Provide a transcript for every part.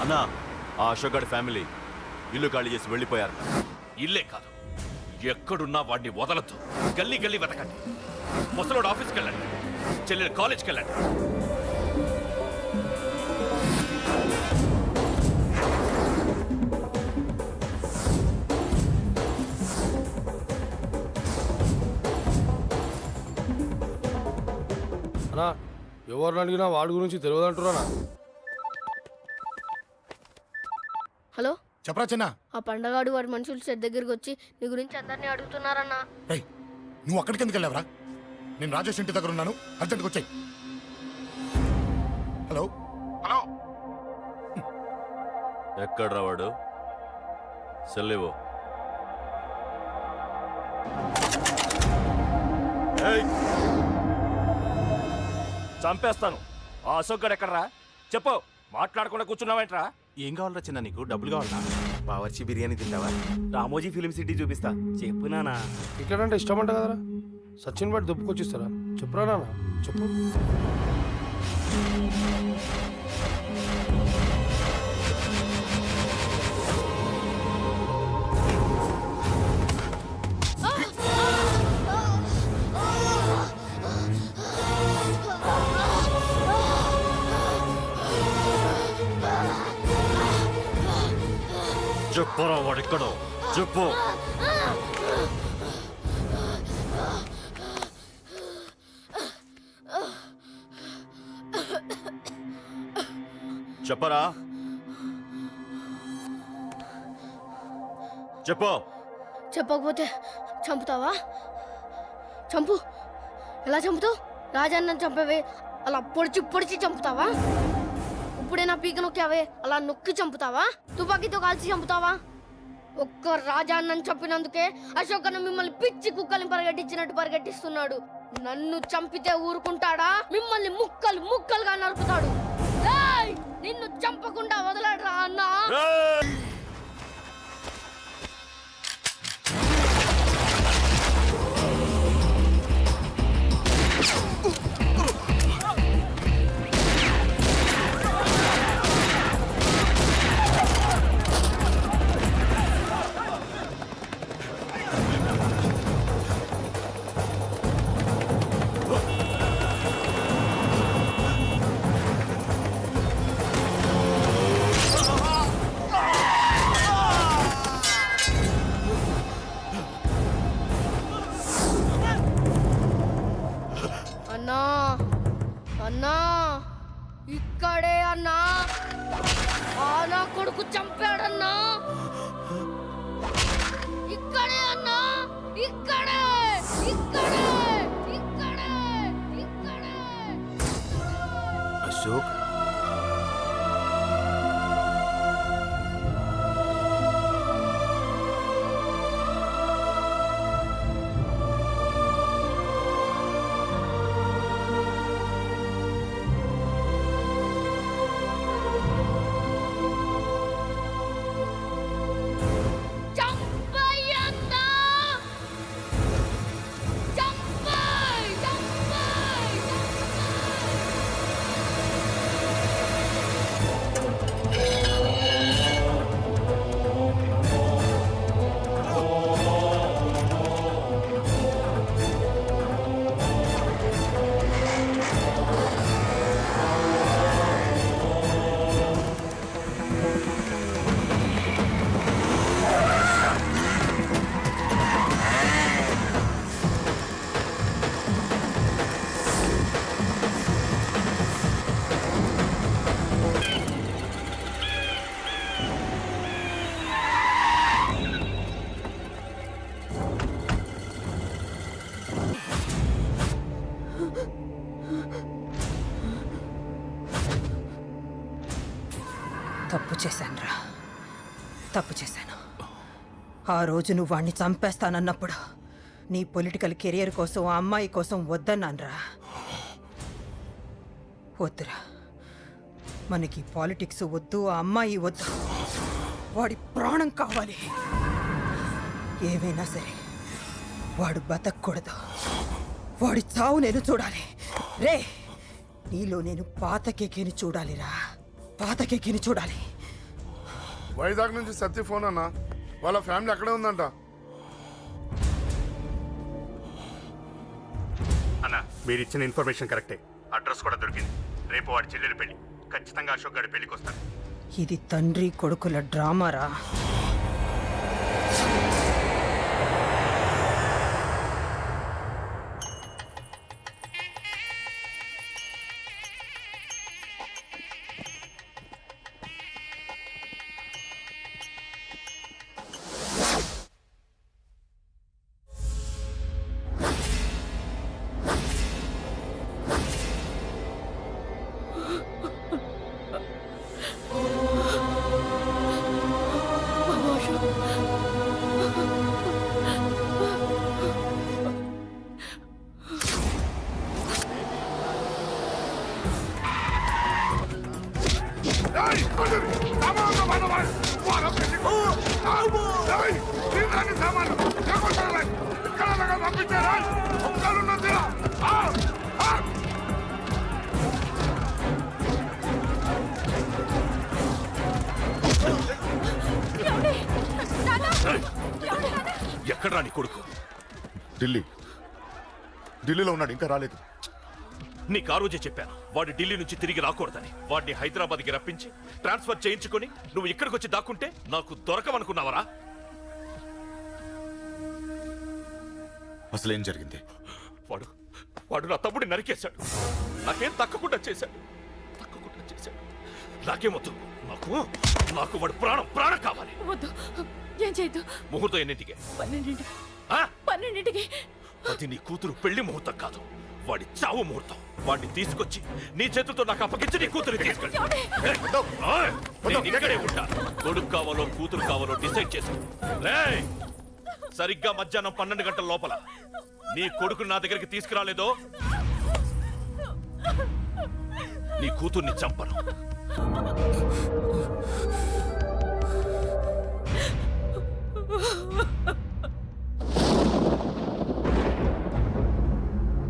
అన్నా ఆ అశోక్ గారి ఫ్యామిలీ ఇల్లు ఖాళీ చేసి వెళ్ళిపోయారు. ఇల్లే కాదు, ఎక్కడున్నా వాడిని వదలద్దు. గల్లీ గల్లీ వెతకండి. ముసలోడు ఆఫీస్కి వెళ్ళండి, చెల్లెలు కాలేజ్కి వెళ్ళండి. అన్నా ఎవరిని అడిగినా వాడి గురించి తెలియదంటున్నా. హలో చెప్పరా చిన్న. ఆ పండగాడు వాడి మనుషులు సెట్ దగ్గరికి వచ్చి నీ గురించి అందరినీ అడుగుతున్నారన్నా. రేయ్ నువ్వు అక్కడికి ఎందుకు వెళ్ళావరా? నేను రాజేష్ ఇంటి దగ్గర ఉన్నాను, అర్జెంట్గా వచ్చాయి. హలో హలో ఎక్కడ్రా వాడు? సెల్లివో. చంపేస్తాను. ఆ అశోక్ గడు ఎక్కడరా? చెప్పు. మాట్లాడకుండా కూర్చున్నావేంట్రా? ఏం కావాలరా చిన్న? నీకు డబ్బులు కావాలా? బావర్చి బిర్యానీ తింటావా? రామోజీ ఫిలిం సిటీ చూపిస్తా. చెప్పు నానా. ఇక్కడ అంటే ఇష్టం అంట కదరా. సచిన్ బట్టి దుప్పుకొచ్చిస్తారా? చెప్పురా నాన్న, చెప్పు. చెప్పరా వాడెక్కడో చెప్పు. చెప్పరా, చెప్పు. చెప్పకపోతే చంపుతావా? చంపు. ఎలా చంపుతావు? రాజాన్న చంపవే అలా పొడిచి పొడిచి చంపుతావా? ఇప్పుడైనా పీక నొక్కావే అలా నొక్కి చంపుతావా? తుపాకీతో కాల్చి చంపుతావా? ఒక్క రాజాన్నని చంపినందుకే అశోక్ అన్న మిమ్మల్ని పిచ్చి కుక్కల్ని పరిగెట్టించినట్టు పరిగెట్టిస్తున్నాడు. నన్ను చంపితే ఊరుకుంటాడా? మిమ్మల్ని ముక్కలు ముక్కలుగా నరుకుతాడు. ఏయ్! నిన్ను చంపకుండా వదలడరా అన్నా. అన్నా అన్నా ఇక్కడే అన్నా. నా కొడుకు చంపాడన్నా. ఇక్కడే అన్నా, ఇక్కడే ఇక్కడే ఇక్కడే ఇక్కడే. అశోక్ తప్పు చేశానురా, తప్పు చేశాను. ఆ రోజు నువ్వు వాణ్ణి చంపేస్తానన్నప్పుడు నీ పొలిటికల్ కెరియర్ కోసం ఆ అమ్మాయి కోసం వద్దన్నానురా. వద్దురా, మనకి పాలిటిక్స్ వద్దు, ఆ అమ్మాయి వద్దు. వాడి ప్రాణం కావాలి. ఏమైనా సరే వాడు బతకూడదు. వాడి చావు నేను చూడాలి. రే, నీలో నేను పాతకెక్కిని చూడాలిరా, పాతకెక్కిని చూడాలి. వైజాగ్ నుంచి సత్య ఫోన్ అన్న, వాళ్ళ ఫ్యామిలీ అక్కడే ఉందంట. అన్న మీరు ఇచ్చిన ఇన్ఫర్మేషన్ కరెక్టే. అడ్రస్ కూడా దొరికింది. రేపు వాడి చెల్లెలు పెళ్లి. ఖచ్చితంగా అశోక్ గారి పెళ్లికి వస్తాడు. ఇది తండ్రి కొడుకుల డ్రామారా? ఎక్కడ్రా నీ కొడుకు? ఢిల్లీలో ఉన్నాడు, ఇంకా రాలేదు. నీకు ఆ రోజే చెప్పాను వాడు ఢిల్లీ నుంచి తిరిగి రాకూడదని. వాడిని హైదరాబాద్కి రప్పించి ట్రాన్స్ఫర్ చేయించుకొని నువ్వు ఇక్కడికి వచ్చి దాక్కుంటే నాకు దొరకమనుకున్నావరా? అసలేం జరిగింది? వాడు నా తమ్ముడిని నరికేశాడు. నాకేం తక్కకుండా చేశాడు. నాకేమొద్దు. నాకు వాడు ప్రాణం కావాలి. వద్దు, ఏం చేయొద్దు. ముహూర్తం ఎన్నింటికి? 12ంటికి. అది నీ కూతురు పెళ్లి ముహూర్తం కాదు, వాడి చావు ముహూర్తం. వాడిని తీసుకొచ్చి నీ చేతులతో నాకు అప్పగించి నీ కూతురు తీసుకెళ్ళి ఇక్కడే ఉంటా. కొడుకు కావాలో కూతురు కావాలో డిసైడ్ చేసుకో. సరిగ్గా మధ్యాహ్నం 12 గంటల లోపల నీ కొడుకుని నా దగ్గరికి తీసుకురాలేదో నీ కూతుర్ని చంపను.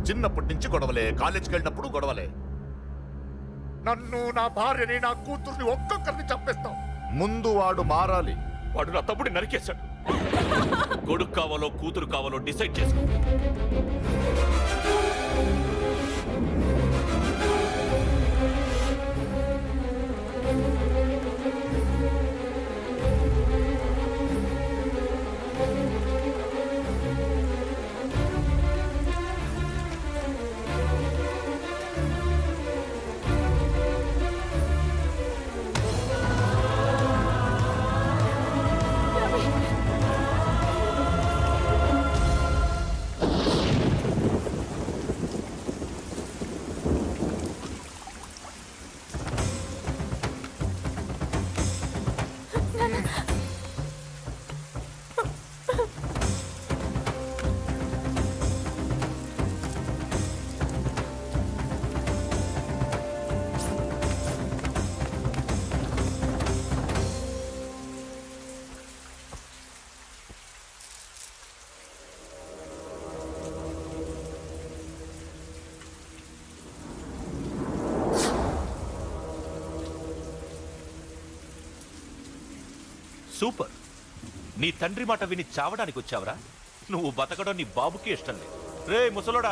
చిన్నప్పటి నుంచి గొడవలే, కాలేజీకి వెళ్ళినప్పుడు గొడవలే. నన్ను, నా భార్యని, నా కూతుర్ని ఒక్కొక్కరిని చంపేస్తాం. ముందు వాడు మారాలి. వాడు నా తమ్ముడిని నరికేశాడు. కొడుకు కావాలో కూతురు కావాలో డిసైడ్ చేసుకో. సూపర్. నీ తండ్రి మాట విని చావడానికి వచ్చావరా? నువ్వు బతకడం నీ బాబుకి ఇష్టం లేదు. రే ముసలోడా,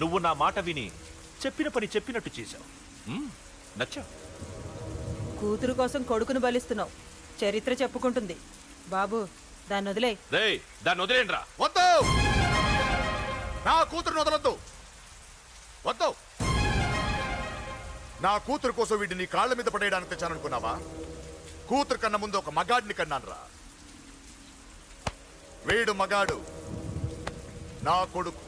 నువ్వు నా మాట విని చెప్పిన పని చెప్పినట్టు చేశావు. నచ్చా? కూతురు కోసం కొడుకును బలిస్తున్నావు. చరిత్ర చెప్పుకుంటుంది. బాబు, దాన్ని వదిలే. రే దాన్ని వదిలేండ్రా. వద్దు, నా కూతురుని వదలొద్దు. వద్దు, నా కూతురు కోసం వీడిని నీ కాళ్ళ మీద పడేయడానికి తెచ్చాననుకున్నావా? కూతురు కన్నా ముందు ఒక మగాడిని కన్నాను రా. వీడు మగాడు, నా కొడుకు.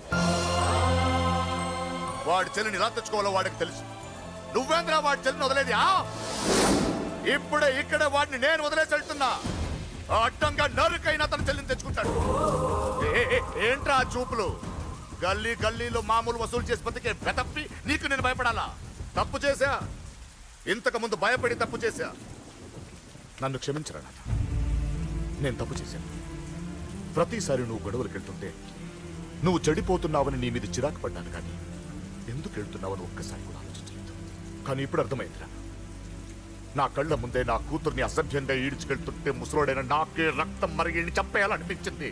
వాడి చెల్లిని ఎలా తెచ్చుకోవాలో వాడికి తెలుసు. నువ్వేంద్రా వాడి చెల్లిని వదిలేది? ఇప్పుడే ఇక్కడే వాడిని నేను వదిలేసి వెళ్తున్నా. అడ్డంగా నరుకైనా తన చెల్లిని తెచ్చుకుంటాడు. ఏంట్రా ఆ చూపులు? గల్లీ గల్లీలో మామూలు వసూలు చేసి బతికే బెతప్పి నీకు నేను భయపడాలా? తప్పు చేశా, ఇంతకు ముందు భయపడి తప్పు చేశా. నన్ను క్షమించరా నాన్న, నేను తప్పు చేశాను. ప్రతిసారి నువ్వు గొడవలకు వెళ్తుంటే నువ్వు చెడిపోతున్నావని నీ మీద చిరాకు పడ్డాను, కానీ ఎందుకు వెళ్తున్నావని ఒక్కసారి కూడా ఆలోచించలేదు. కానీ ఇప్పుడు అర్థమైందిరా, నా కళ్ళ ముందే నా కూతుర్ని అసభ్యంగా ఈడ్చుకెళ్తుంటే ముసలోడైన నాకే రక్తం మరిగిని చంపేయాలనిపించింది.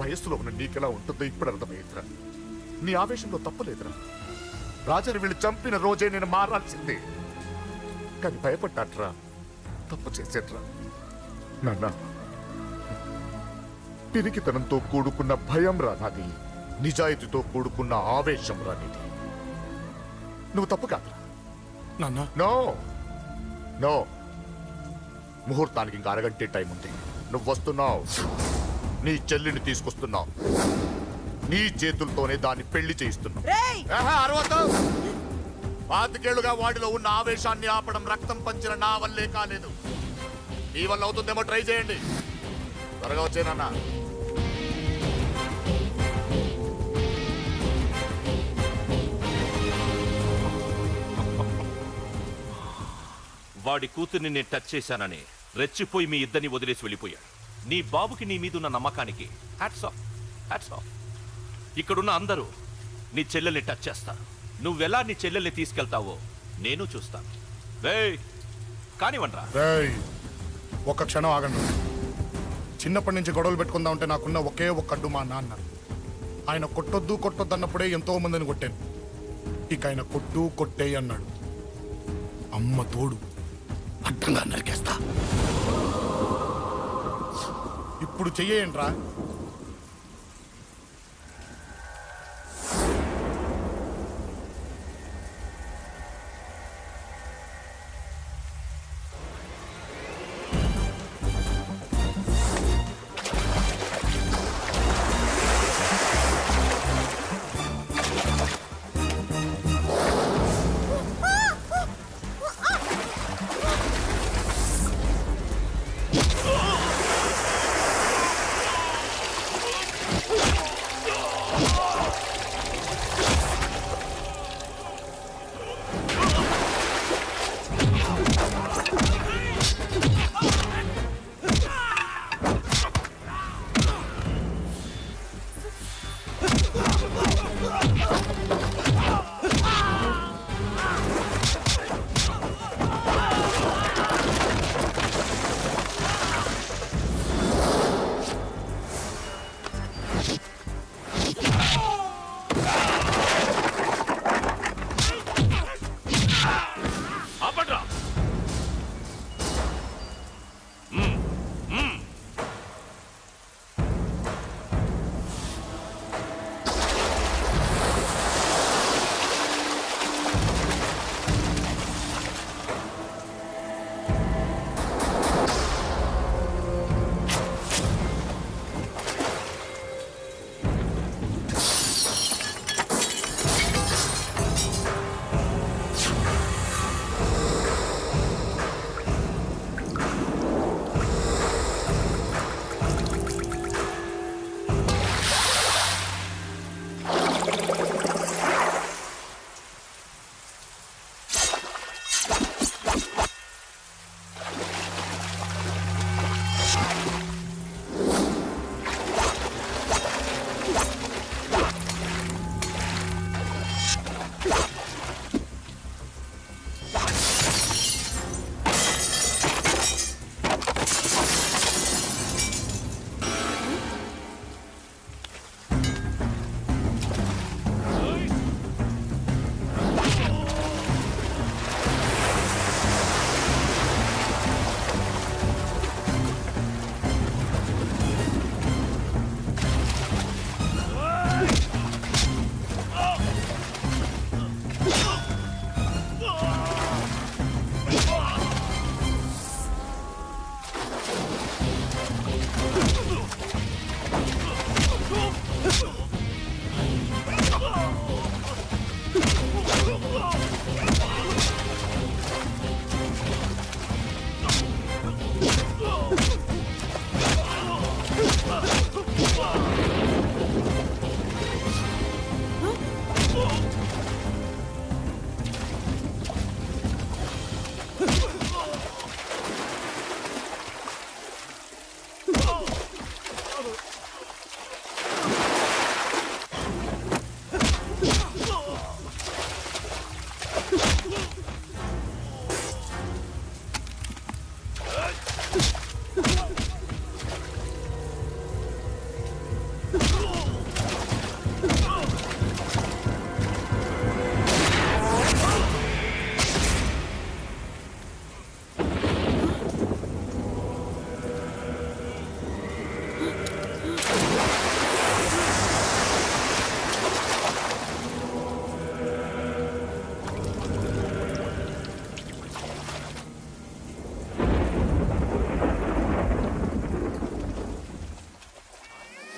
వయస్సులో ఉన్న నీకెలా ఉంటుందో ఇప్పుడు అర్థమయ్యేదిరా. నీ ఆవేశంలో తప్పలేదురా. రాజాని వీళ్ళు చంపిన రోజే నేను మారాల్సిందే. కానీ భయపడ్డాట్రా, తప్పు చేసేట్రా. నాన్న, పిరికితనంతో కూడుకున్న భయం రా నాది, నిజాయితీతో కూడుకున్న ఆవేశం రా నీది. నువ్వు తప్పు కాదురా నాన్న. నో నో, ముహూర్తానికి ఇంకా అరగంటే టైం ఉంది. నువ్వు వస్తున్నావు, నీ చెల్లిని తీసుకొస్తున్నావు, నీ చేతులతోనే దాన్ని పెళ్లి చేయిస్తున్నావు. అరవద్దు. 25 ఏళ్లుగా వాడిలో ఉన్న ఆవేశాన్ని ఆపడం రక్తం పంచిన నా వల్లే కాలేదు. నీ వల్ల అవుతుందేమో ట్రై చేయండి. త్వరగా వచ్చేనన్నా. వాడి కూతుర్ని నేను టచ్ చేశానని రెచ్చిపోయి మీ ఇద్దరిని వదిలేసి వెళ్ళిపోయాడు. నీ బాబుకి నీ మీదున్న నమ్మకానికి హ్యాట్స్ ఆఫ్, హ్యాట్స్ ఆఫ్. ఇక్కడున్న అందరూ నీ చెల్లెల్ని టచ్ చేస్తారు. నువ్వెలా నీ చెల్లెల్ని తీసుకెళ్తావో నేను చూస్తాను. కానివ్వండ్రా. ఒక్క క్షణం ఆగండి. చిన్నప్పటి నుంచి గొడవలు పెట్టుకుందాం అంటే నాకున్న ఒకే ఒక్క అడ్డు మా నాన్న. ఆయన కొట్టొద్దు కొట్టొద్దు అన్నప్పుడే ఎంతో మందిని కొట్టాను. ఇక ఆయన కొట్టు కొట్టే అన్నాడు. అమ్మ తోడు అడ్డంగా నరికేస్తా. ఇప్పుడు చెయ్యేయంట్రా.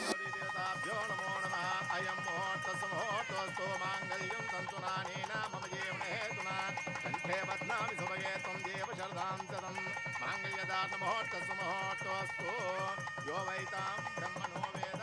దేవతాభ్యో నమో నమః. అయం ముహూర్తస్సు ముహూర్తోస్తు మాంగళ్యం తంతునానేన మమ జీవనహేతునా కంఠే బధ్నామి శుభగే త్వం దేవ శరదాం శతం మాంగళ్యదాన ముహూర్తస్సు ముహూర్తోస్తు యో వైతాం బ్రహ్మణో వేద